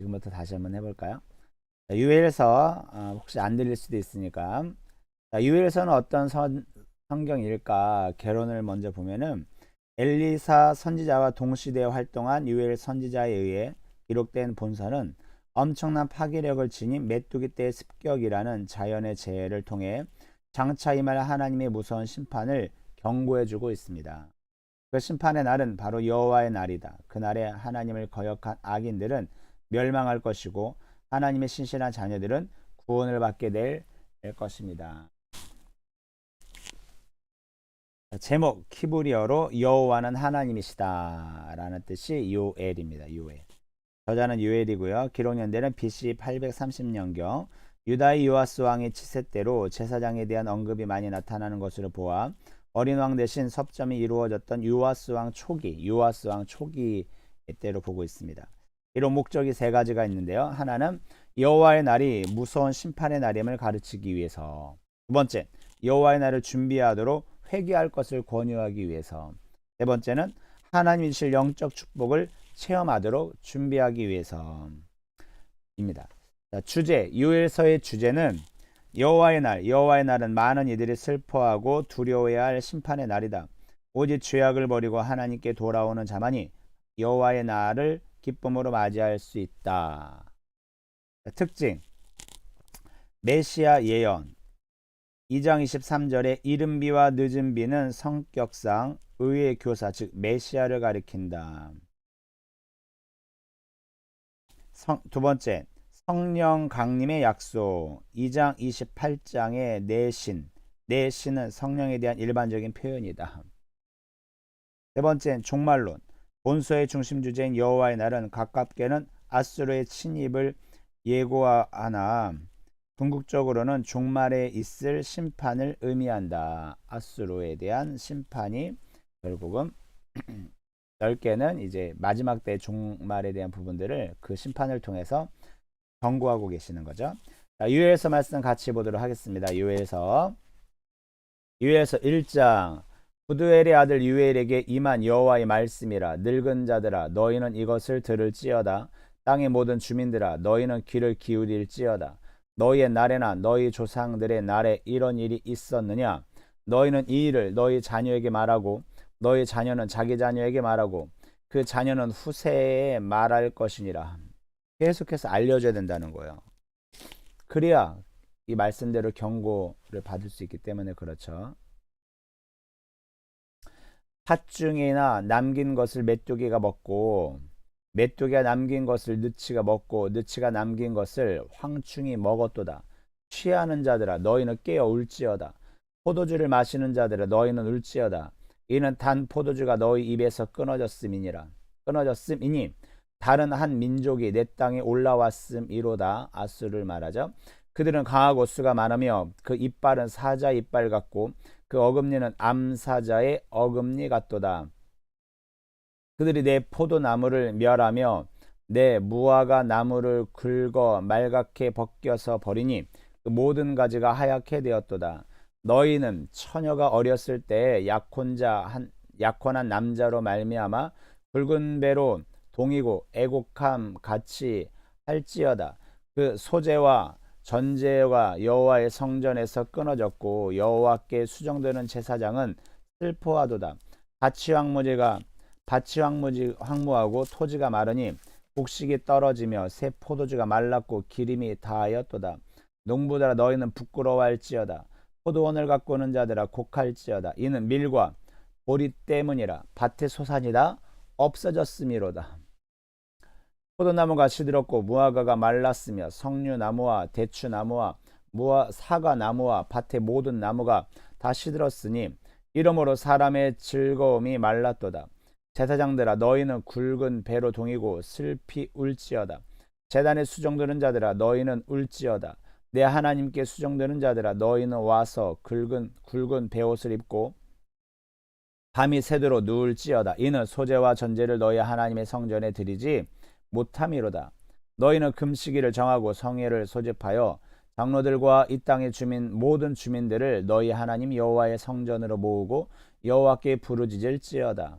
지금부터 다시 한번 해볼까요? 유엘서 혹시 안 들릴 수도 있으니까 유엘서는 어떤 성경일까? 개론을 먼저 보면은 엘리사 선지자와 동시대에 활동한 유엘 선지자에 의해 기록된 본서는 엄청난 파괴력을 지닌 메뚜기 떼의 습격이라는 자연의 재해를 통해 장차 임할 하나님의 무서운 심판을 경고해주고 있습니다. 그 심판의 날은 바로 여호와의 날이다. 그날에 하나님을 거역한 악인들은 멸망할 것이고 하나님의 신실한 자녀들은 구원을 받게 될 것입니다. 제목 히브리어로 여호와는 하나님이시다 라는 뜻이 요엘입니다. 요엘. 저자는 요엘이고요. 기록 연대는 BC 830년경 유다의 요아스 왕의 치세대로 제사장에 대한 언급이 많이 나타나는 것으로 보아 어린 왕 대신 섭점이 이루어졌던 요아스 왕 초기 때로 보고 있습니다. 이런 목적이 세 가지가 있는데요. 하나는 여호와의 날이 무서운 심판의 날임을 가르치기 위해서, 두 번째, 여호와의 날을 준비하도록 회개할 것을 권유하기 위해서, 세 번째는 하나님 주실 영적 축복을 체험하도록 준비하기 위해서입니다. 주제, 요엘서의 주제는 여호와의 날, 여호와의 날은 많은 이들이 슬퍼하고 두려워해야 할 심판의 날이다. 오직 죄악을 버리고 하나님께 돌아오는 자만이 여호와의 날을 기쁨으로 맞이할 수 있다. 특징, 메시아 예언 2장 23절에 이른 비와 늦은 비는 성격상 의의 교사, 즉 메시아를 가리킨다. 두 번째, 성령 강림의 약속 2장 28장의 내신은 성령에 대한 일반적인 표현이다. 세 번째는 종말론, 본서의 중심 주제인 여호와의 날은 가깝게는 아수르의 침입을 예고하나 궁극적으로는 종말에 있을 심판을 의미한다. 아수르에 대한 심판이 결국은 넓게는 이제 마지막 때 종말에 대한 부분들을 그 심판을 통해서 경고하고 계시는 거죠. 요엘서 말씀 같이 보도록 하겠습니다. 요엘서 1장 부두엘의 아들 유엘에게 임한 여호와의 말씀이라. 늙은 자들아 너희는 이것을 들을지어다. 땅의 모든 주민들아 너희는 귀를 기울일지어다. 너희의 날에나 너희 조상들의 날에 이런 일이 있었느냐? 너희는 이 일을 너희 자녀에게 말하고 너희 자녀는 자기 자녀에게 말하고 그 자녀는 후세에 말할 것이니라. 계속해서 알려줘야 된다는 거예요. 그래야 이 말씀대로 경고를 받을 수 있기 때문에 그렇죠. 팥중이나 남긴 것을 메뚜기가 먹고 메뚜기가 남긴 것을 느치가 먹고 느치가 남긴 것을 황충이 먹었도다. 취하는 자들아 너희는 깨어 울지어다. 포도주를 마시는 자들아 너희는 울지어다. 이는 단 포도주가 너희 입에서 끊어졌음이니 다른 한 민족이 내 땅에 올라왔음이로다. 아수를 말하죠. 그들은 강하고 수가 많으며 그 이빨은 사자 이빨 같고 그 어금니는 암사자의 어금니 같도다. 그들이 내 포도나무를 멸하며 내 무화과 나무를 긁어 말갛게 벗겨서 버리니 그 모든 가지가 하얗게 되었도다. 너희는 처녀가 어렸을 때에 약혼한 남자로 말미암아 붉은 배로 동이고 애곡함 같이 할지어다. 그 소재와 전제와 여호와의 성전에서 끊어졌고 여호와께 수정되는 제사장은 슬퍼하도다. 밭이 황무하고 토지가 마르니 곡식이 떨어지며 새 포도주가 말랐고 기름이 다하였도다. 농부들아 너희는 부끄러워할지어다. 포도원을 가꾸는 자들아 곡할지어다. 이는 밀과 보리 때문이라. 밭의 소산이 다 없어졌음이로다. 포도나무가 시들었고 무화과가 말랐으며 석류나무와 대추나무와 사과나무와 밭의 모든 나무가 다 시들었으니 이러므로 사람의 즐거움이 말랐도다. 제사장들아 너희는 굵은 배로 동이고 슬피 울지어다. 제단에 수정되는 자들아 너희는 울지어다. 내 하나님께 수정되는 자들아 너희는 와서 굵은 베옷을 입고 밤이 새도록 누울지어다. 이는 소재와 전제를 너희 하나님의 성전에 드리지 못함이로다. 너희는 금시기를 정하고 성회를 소집하여 장로들과 이 땅의 모든 주민들을 너희 하나님 여호와의 성전으로 모으고 여호와께 부르짖을지어다.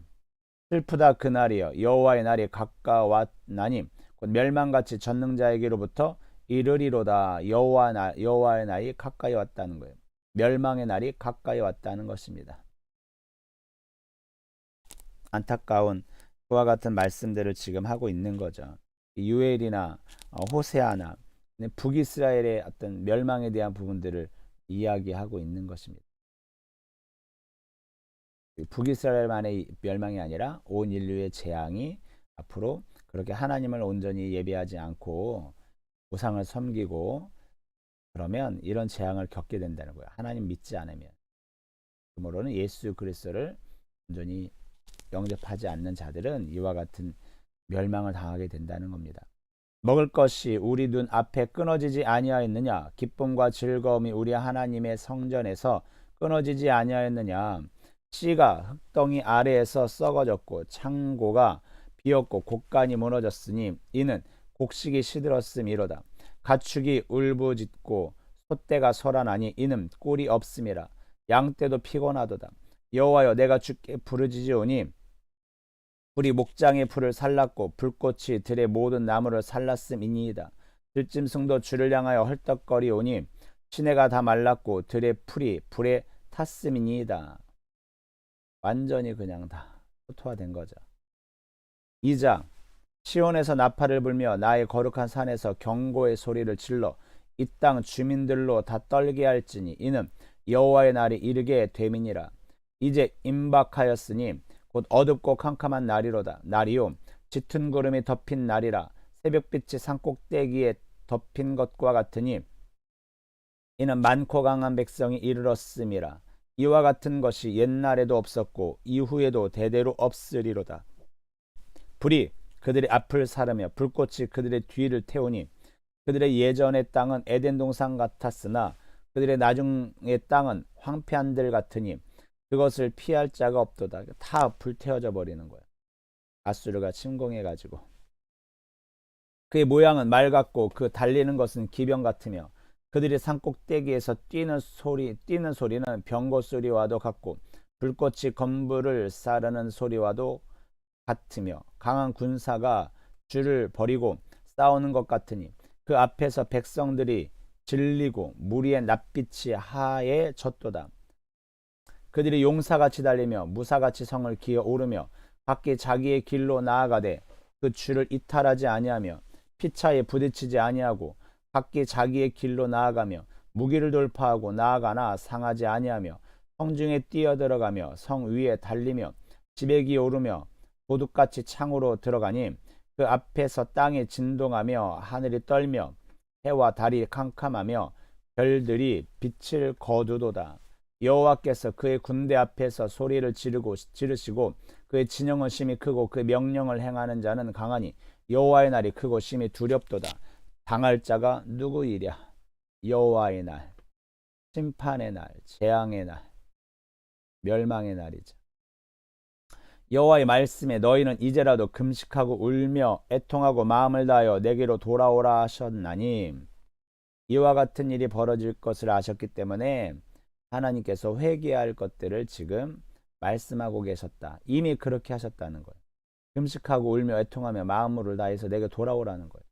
슬프다 그날이여. 여호와의 날이 가까웠나니 멸망같이 전능자에게로부터 이르리로다. 여호와의 날이 가까이 왔다는 거예요. 멸망의 날이 가까이 왔다는 것입니다. 안타까운 그와 같은 말씀들을 지금 하고 있는 거죠. 유엘이나 호세아나 북이스라엘의 어떤 멸망에 대한 부분들을 이야기하고 있는 것입니다. 북이스라엘만의 멸망이 아니라 온 인류의 재앙이 앞으로 그렇게 하나님을 온전히 예배하지 않고 우상을 섬기고 그러면 이런 재앙을 겪게 된다는 거예요. 하나님 믿지 않으면. 그러므로는 예수 그리스도를 온전히 영접하지 않는 자들은 이와 같은 멸망을 당하게 된다는 겁니다. 먹을 것이 우리 눈 앞에 끊어지지 아니하였느냐? 기쁨과 즐거움이 우리 하나님의 성전에서 끊어지지 아니하였느냐? 씨가 흙덩이 아래에서 썩어졌고 창고가 비었고 곡간이 무너졌으니 이는 곡식이 시들었음이로다. 가축이 울부짖고 소떼가 소란하니 이는 꿀이 없음이라. 양떼도 피곤하도다. 여호와여, 내가 주께 부르짖으오니 불이 목장의 풀을 살랐고 불꽃이 들의 모든 나무를 살랐음이니이다. 들짐승도 주를 향하여 헐떡거리오니 시내가 다 말랐고 들의 풀이 불에 탔음이니이다. 완전히 그냥 다 초토화된 거죠. 2장 시온에서 나팔을 불며 나의 거룩한 산에서 경고의 소리를 질러 이 땅 주민들로 다 떨게 할지니 이는 여호와의 날이 이르게 됨이니라. 이제 임박하였으니 곧 어둡고 캄캄한 날이로다. 날이요 짙은 구름이 덮인 날이라. 새벽빛이 산꼭대기에 덮인 것과 같으니 이는 많고 강한 백성이 이르렀음이라. 이와 같은 것이 옛날에도 없었고 이후에도 대대로 없으리로다. 불이 그들의 앞을 사르며 불꽃이 그들의 뒤를 태우니 그들의 예전의 땅은 에덴 동산 같았으나 그들의 나중의 땅은 황폐한 들 같으니 그것을 피할 자가 없도다. 다 불태워져 버리는 거예요. 아수르가 침공해가지고. 그의 모양은 말 같고 그 달리는 것은 기병 같으며 그들이 산꼭대기에서 뛰는 소리는 병거 소리와도 같고 불꽃이 건물을 사르는 소리와도 같으며 강한 군사가 줄을 버리고 싸우는 것 같으니 그 앞에서 백성들이 질리고 무리의 낯빛이 하얘졌도다. 그들이 용사같이 달리며 무사같이 성을 기어 오르며 각기 자기의 길로 나아가되 그 줄을 이탈하지 아니하며 피차에 부딪히지 아니하고 각기 자기의 길로 나아가며 무기를 돌파하고 나아가나 상하지 아니하며 성중에 뛰어들어가며 성 위에 달리며 지배기 오르며 도둑같이 창으로 들어가니 그 앞에서 땅이 진동하며 하늘이 떨며 해와 달이 캄캄하며 별들이 빛을 거두도다. 여호와께서 그의 군대 앞에서 소리를 지르시고 그의 진영은 심히 크고 그의 명령을 행하는 자는 강하니 여호와의 날이 크고 심히 두렵도다. 당할 자가 누구이랴? 여호와의 날, 심판의 날, 재앙의 날, 멸망의 날이죠. 여호와의 말씀에 너희는 이제라도 금식하고 울며 애통하고 마음을 다하여 내게로 돌아오라 하셨나니 이와 같은 일이 벌어질 것을 아셨기 때문에 하나님께서 회개할 것들을 지금 말씀하고 계셨다. 이미 그렇게 하셨다는 거예요. 금식하고 울며 애통하며 마음을 다해서 내게 돌아오라는 거예요.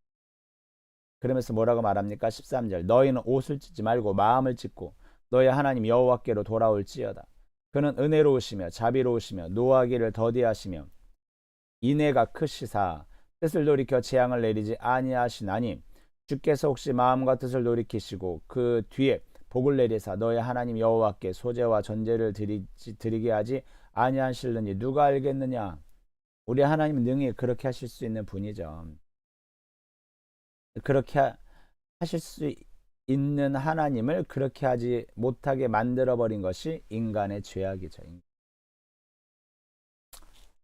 그러면서 뭐라고 말합니까? 13절 너희는 옷을 찢지 말고 마음을 찢고 너희 하나님 여호와께로 돌아올지어다. 그는 은혜로우시며 자비로우시며 노하기를 더디하시며 인애가 크시사 뜻을 돌이켜 재앙을 내리지 아니하시나니 주께서 혹시 마음과 뜻을 돌이키시고 그 뒤에 복을 내리사 너희 하나님 여호와께 소제와 전제를 드리게 하지 아니하실느니 누가 알겠느냐? 우리 하나님 능히 그렇게 하실 수 있는 분이죠. 그렇게 하실 수 있는 하나님을 그렇게 하지 못하게 만들어버린 것이 인간의 죄악이죠.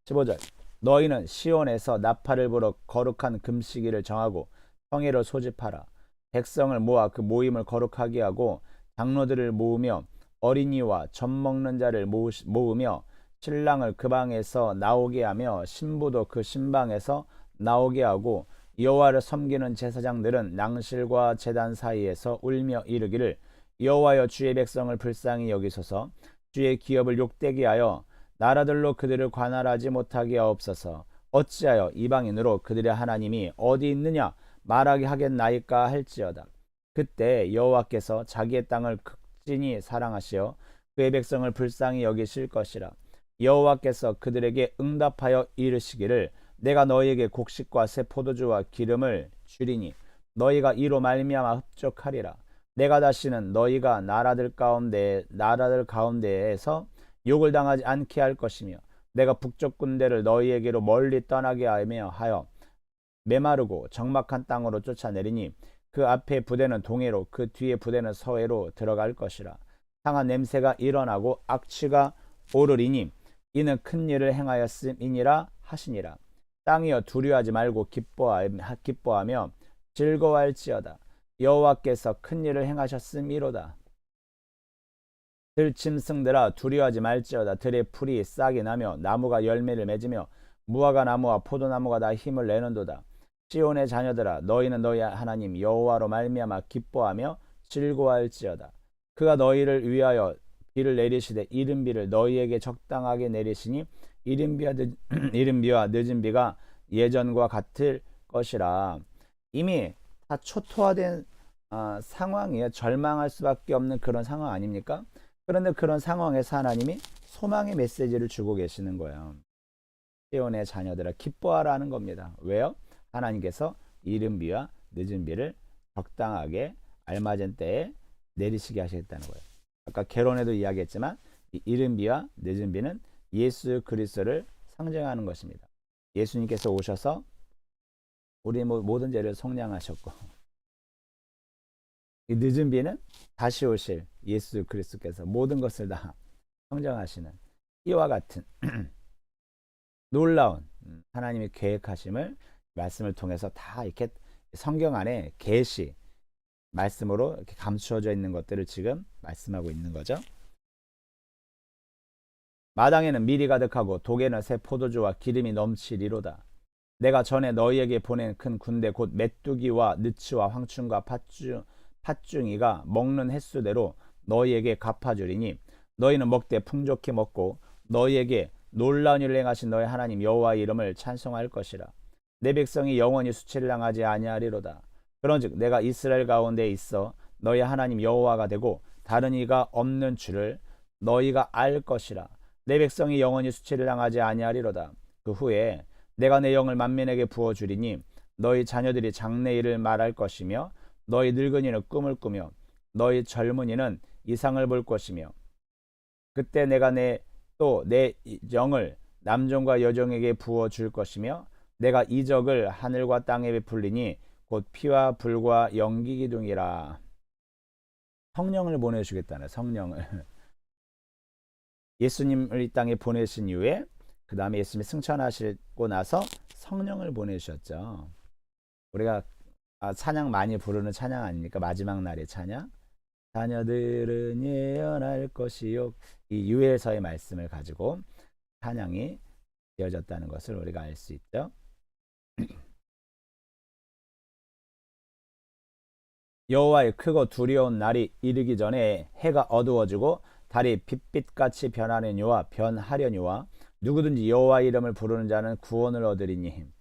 15절 너희는 시온에서 나팔을 불어 거룩한 금식일을 정하고 성회를 소집하라. 백성을 모아 그 모임을 거룩하게 하고 장로들을 모으며 어린이와 젖 먹는 자를 모으며 신랑을 그 방에서 나오게 하며 신부도 그 신방에서 나오게 하고 여호와를 섬기는 제사장들은 낭실과 제단 사이에서 울며 이르기를 여호와여 주의 백성을 불쌍히 여기소서 주의 기업을 욕되게 하여 나라들로 그들을 관할하지 못하게 하옵소서 어찌하여 이방인으로 그들의 하나님이 어디 있느냐 말하게 하겠나이까 할지어다. 그때 여호와께서 자기의 땅을 극진히 사랑하시어 그의 백성을 불쌍히 여기실 것이라. 여호와께서 그들에게 응답하여 이르시기를 내가 너희에게 곡식과 새 포도주와 기름을 주리니 너희가 이로 말미암아 흡족하리라. 내가 다시는 너희가 나라들 가운데에서 욕을 당하지 않게 할 것이며 내가 북쪽 군대를 너희에게로 멀리 떠나게 하여 메마르고 적막한 땅으로 쫓아내리니 그 앞에 부대는 동해로 그 뒤에 부대는 서해로 들어갈 것이라. 상한 냄새가 일어나고 악취가 오르리니 이는 큰 일을 행하였음이니라 하시니라. 땅이여 두려워하지 말고 기뻐하며 즐거워할지어다. 여호와께서 큰 일을 행하셨음이로다. 들짐승들아 두려워하지 말지어다. 들의 풀이 싹이 나며 나무가 열매를 맺으며 무화과 나무와 포도나무가 다 힘을 내는도다. 시온의 자녀들아 너희는 너희 하나님 여호와로 말미암아 기뻐하며 즐거워할지어다. 그가 너희를 위하여 비를 내리시되 이른 비를 너희에게 적당하게 내리시니 이른 비와 늦은 비가 예전과 같을 것이라. 이미 다 초토화된 상황이에요. 절망할 수밖에 없는 그런 상황 아닙니까? 그런데 그런 상황에서 하나님이 소망의 메시지를 주고 계시는 거예요. 시온의 자녀들아 기뻐하라는 겁니다. 왜요? 하나님께서 이른 비와 늦은 비를 적당하게 알맞은 때에 내리시게 하시겠다는 거예요. 아까 개론에도 이야기했지만 이 이른 비와 늦은 비는 예수 그리스도를 상징하는 것입니다. 예수님께서 오셔서 우리 모든 죄를 속량하셨고 이 늦은 비는 다시 오실 예수 그리스도께서 모든 것을 다 성정하시는 이와 같은 놀라운 하나님의 계획하심을 말씀을 통해서 다 이렇게 성경 안에 계시 말씀으로 이렇게 감추어져 있는 것들을 지금 말씀하고 있는 거죠. 마당에는 밀이 가득하고 독에는 새 포도주와 기름이 넘치리로다. 내가 전에 너희에게 보낸 큰 군대 곧 메뚜기와 느치와 황충과 팥중이가 먹는 횟수대로 너희에게 갚아주리니 너희는 먹되 풍족히 먹고 너희에게 놀라운 일을 행하신 너희 하나님 여호와의 이름을 찬송할 것이라. 내 백성이 영원히 수치를 당하지 아니하리로다. 그런즉 내가 이스라엘 가운데 있어 너희 하나님 여호와가 되고 다른 이가 없는 줄을 너희가 알 것이라. 내 백성이 영원히 수치를 당하지 아니하리로다. 그 후에 내가 내 영을 만민에게 부어주리니 너희 자녀들이 장래일을 말할 것이며 너희 늙은이는 꿈을 꾸며 너희 젊은이는 이상을 볼 것이며 그때 내가 내 영을 남종과 여종에게 부어줄 것이며 내가 이적을 하늘과 땅에 베풀리니 곧 피와 불과 연기 기둥이라. 성령을 보내주겠다는 성령을 예수님을 이 땅에 보내신 이후에 그 다음에 예수님이 승천하시고 나서 성령을 보내주셨죠. 우리가 찬양 많이 부르는 찬양 아닙니까? 마지막 날의 찬양. 자녀들은 예언할 것이요. 이 유엘서의 말씀을 가지고 찬양이 되어졌다는 것을 우리가 알 수 있죠. 여호와의 크고 두려운 날이 이르기 전에 해가 어두워지고 달이 빛빛같이 변하려니와 누구든지 여호와의 이름을 부르는 자는 구원을 얻으리니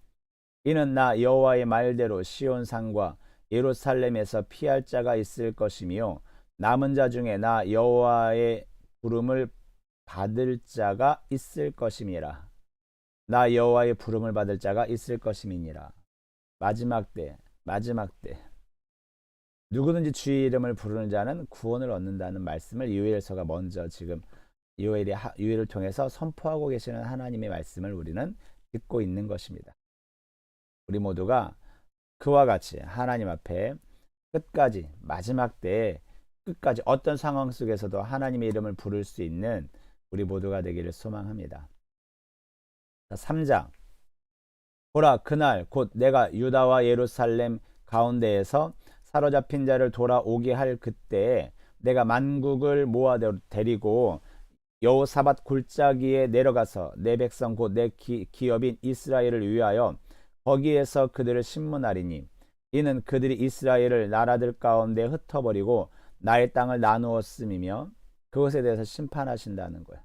이는 나 여호와의 말대로 시온산과 예루살렘에서 피할 자가 있을 것이며 남은 자 중에 나 여호와의 부름을 받을 자가 있을 것임이라. 나 여호와의 부름을 받을 자가 있을 것임이니라. 마지막 때 누구든지 주의 이름을 부르는 자는 구원을 얻는다는 말씀을 요엘서가 먼저 지금 요엘을 통해서 선포하고 계시는 하나님의 말씀을 우리는 듣고 있는 것입니다. 우리 모두가 그와 같이 하나님 앞에 끝까지 마지막 때에 끝까지 어떤 상황 속에서도 하나님의 이름을 부를 수 있는 우리 모두가 되기를 소망합니다. 3장 보라 그날 곧 내가 유다와 예루살렘 가운데에서 사로잡힌 자를 돌아오게 할 그때에 내가 만국을 모아 데리고 여호사밧 골짜기에 내려가서 내 백성 곧 내 기업인 이스라엘을 위하여 거기에서 그들을 심문하리니 이는 그들이 이스라엘을 나라들 가운데 흩어버리고 나의 땅을 나누었음이며 그것에 대해서 심판하신다는 거예요.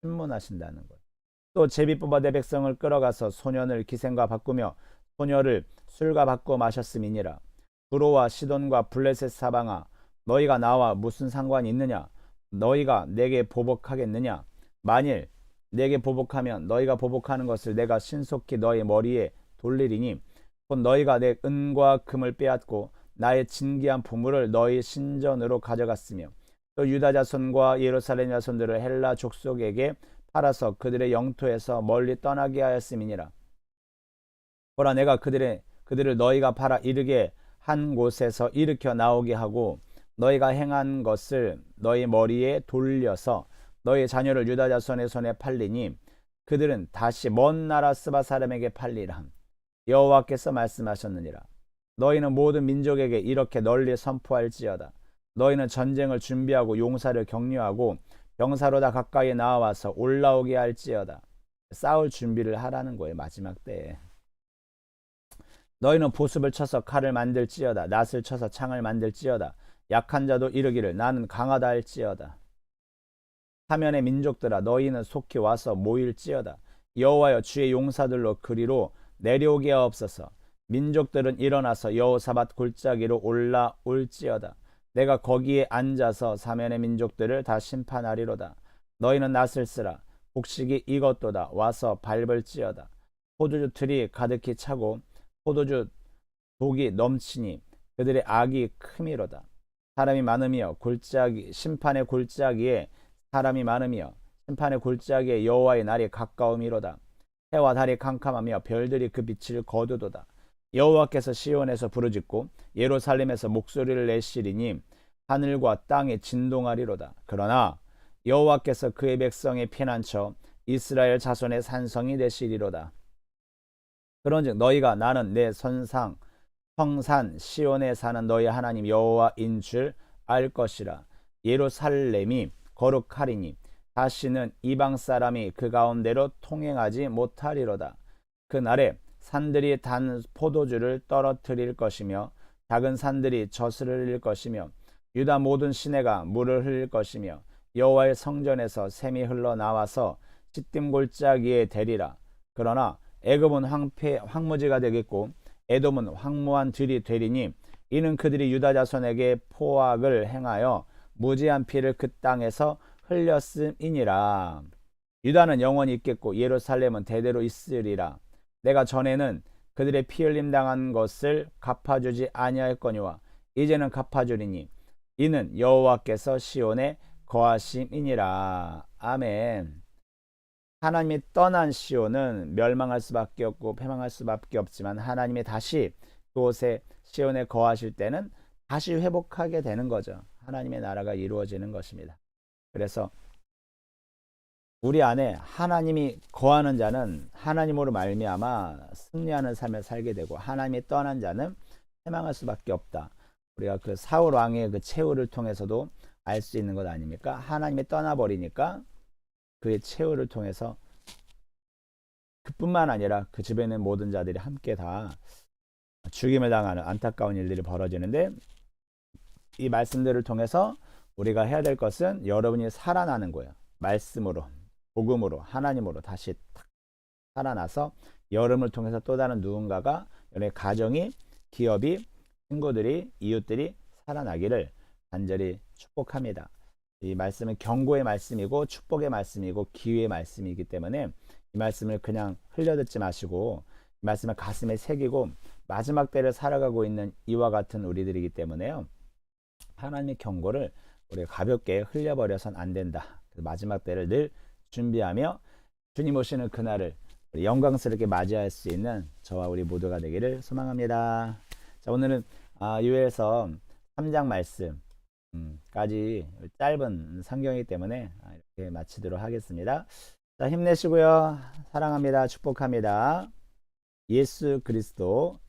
심문하신다는 거예요. 또 제비 뽑아 내 백성을 끌어가서 소년을 기생과 바꾸며 소녀를 술과 바꾸어 마셨음이니라. 두로와 시돈과 블레셋 사방아, 너희가 나와 무슨 상관이 있느냐? 너희가 내게 보복하겠느냐? 만일 내게 보복하면 너희가 보복하는 것을 내가 신속히 너희 머리에 돌리리니 곧 너희가 내 은과 금을 빼앗고 나의 진귀한 보물을 너희 신전으로 가져갔으며 또 유다 자손과 예루살렘 자손들을 헬라 족속에게 팔아서 그들의 영토에서 멀리 떠나게 하였음이니라. 보라, 내가 그들을 너희가 팔아 이르게 한 곳에서 일으켜 나오게 하고 너희가 행한 것을 너희 머리에 돌려서 너희 자녀를 유다 자손의 손에 팔리니 그들은 다시 먼 나라 스바 사람에게 팔리라. 여호와께서 말씀하셨느니라. 너희는 모든 민족에게 이렇게 널리 선포할지어다. 너희는 전쟁을 준비하고 용사를 격려하고 병사로 다 가까이 나와서 올라오게 할지어다. 싸울 준비를 하라는 거예요. 마지막 때에. 너희는 보습을 쳐서 칼을 만들지어다. 낫을 쳐서 창을 만들지어다. 약한 자도 이르기를 나는 강하다 할지어다. 사면의 민족들아, 너희는 속히 와서 모일지어다. 여호와여, 주의 용사들로 그리로 내려오게 하옵소서. 민족들은 일어나서 여호사밧 골짜기로 올라올지어다. 내가 거기에 앉아서 사면의 민족들을 다 심판하리로다. 너희는 낫을 쓰라. 곡식이 익었도다. 와서 밟을지어다. 포도주 틀이 가득히 차고 포도주 독이 넘치니 그들의 악이 크미로다. 사람이 많으며 심판의 골짜기에 사람이 많으며 심판의 골짜기에 여호와의 날이 가까움이로다. 해와 달이 캄캄하며 별들이 그 빛을 거두도다. 여호와께서 시온에서 부르짖고 예루살렘에서 목소리를 내시리니 하늘과 땅이 진동하리로다. 그러나 여호와께서 그의 백성의 피난처 이스라엘 자손의 산성이 되시리로다. 그런즉 너희가 나는 내 성산 시온에 사는 너희 하나님 여호와인 줄 알 것이라. 예루살렘이 거룩하리니 다시는 이방 사람이 그 가운데로 통행하지 못하리로다. 그날에 산들이 단 포도주를 떨어뜨릴 것이며 작은 산들이 젖을 흘릴 것이며 유다 모든 시내가 물을 흘릴 것이며 여호와의 성전에서 샘이 흘러나와서 시딤 골짜기에 대리라. 그러나 애굽은 황무지가 되겠고 에돔은 황무한 들이 되리니 이는 그들이 유다 자손에게 포악을 행하여 무지한 피를 그 땅에서 흘렸음이니라. 유다는 영원히 있겠고 예루살렘은 대대로 있으리라. 내가 전에는 그들의 피 흘림 당한 것을 갚아주지 아니하였거니와 이제는 갚아주리니 이는 여호와께서 시온에 거하심이니라. 아멘. 하나님이 떠난 시온은 멸망할 수밖에 없고 패망할 수밖에 없지만 하나님이 다시 그곳에 시온에 거하실 때는 다시 회복하게 되는 거죠. 하나님의 나라가 이루어지는 것입니다. 그래서 우리 안에 하나님이 거하는 자는 하나님으로 말미암아 승리하는 삶을 살게 되고 하나님이 떠난 자는 패망할 수밖에 없다. 우리가 그 사울 왕의 그 최후를 통해서도 알 수 있는 것 아닙니까? 하나님이 떠나버리니까 그의 최후를 통해서 그뿐만 아니라 그 집에 있는 모든 자들이 함께 다 죽임을 당하는 안타까운 일들이 벌어지는데 이 말씀들을 통해서 우리가 해야 될 것은 여러분이 살아나는 거예요. 말씀으로, 복음으로, 하나님으로 다시 살아나서 여러분을 통해서 또 다른 누군가가 여러분의 가정이, 기업이, 친구들이, 이웃들이 살아나기를 간절히 축복합니다. 이 말씀은 경고의 말씀이고 축복의 말씀이고 기회의 말씀이기 때문에 이 말씀을 그냥 흘려듣지 마시고 이 말씀을 가슴에 새기고 마지막 때를 살아가고 있는 이와 같은 우리들이기 때문에요. 하나님의 경고를 우리가 가볍게 흘려버려선 안 된다. 마지막 때를 늘 준비하며 주님 오시는 그날을 영광스럽게 맞이할 수 있는 저와 우리 모두가 되기를 소망합니다. 자, 오늘은 요엘서 3장 말씀까지 짧은 성경이기 때문에 이렇게 마치도록 하겠습니다. 자, 힘내시고요. 사랑합니다. 축복합니다. 예수 그리스도로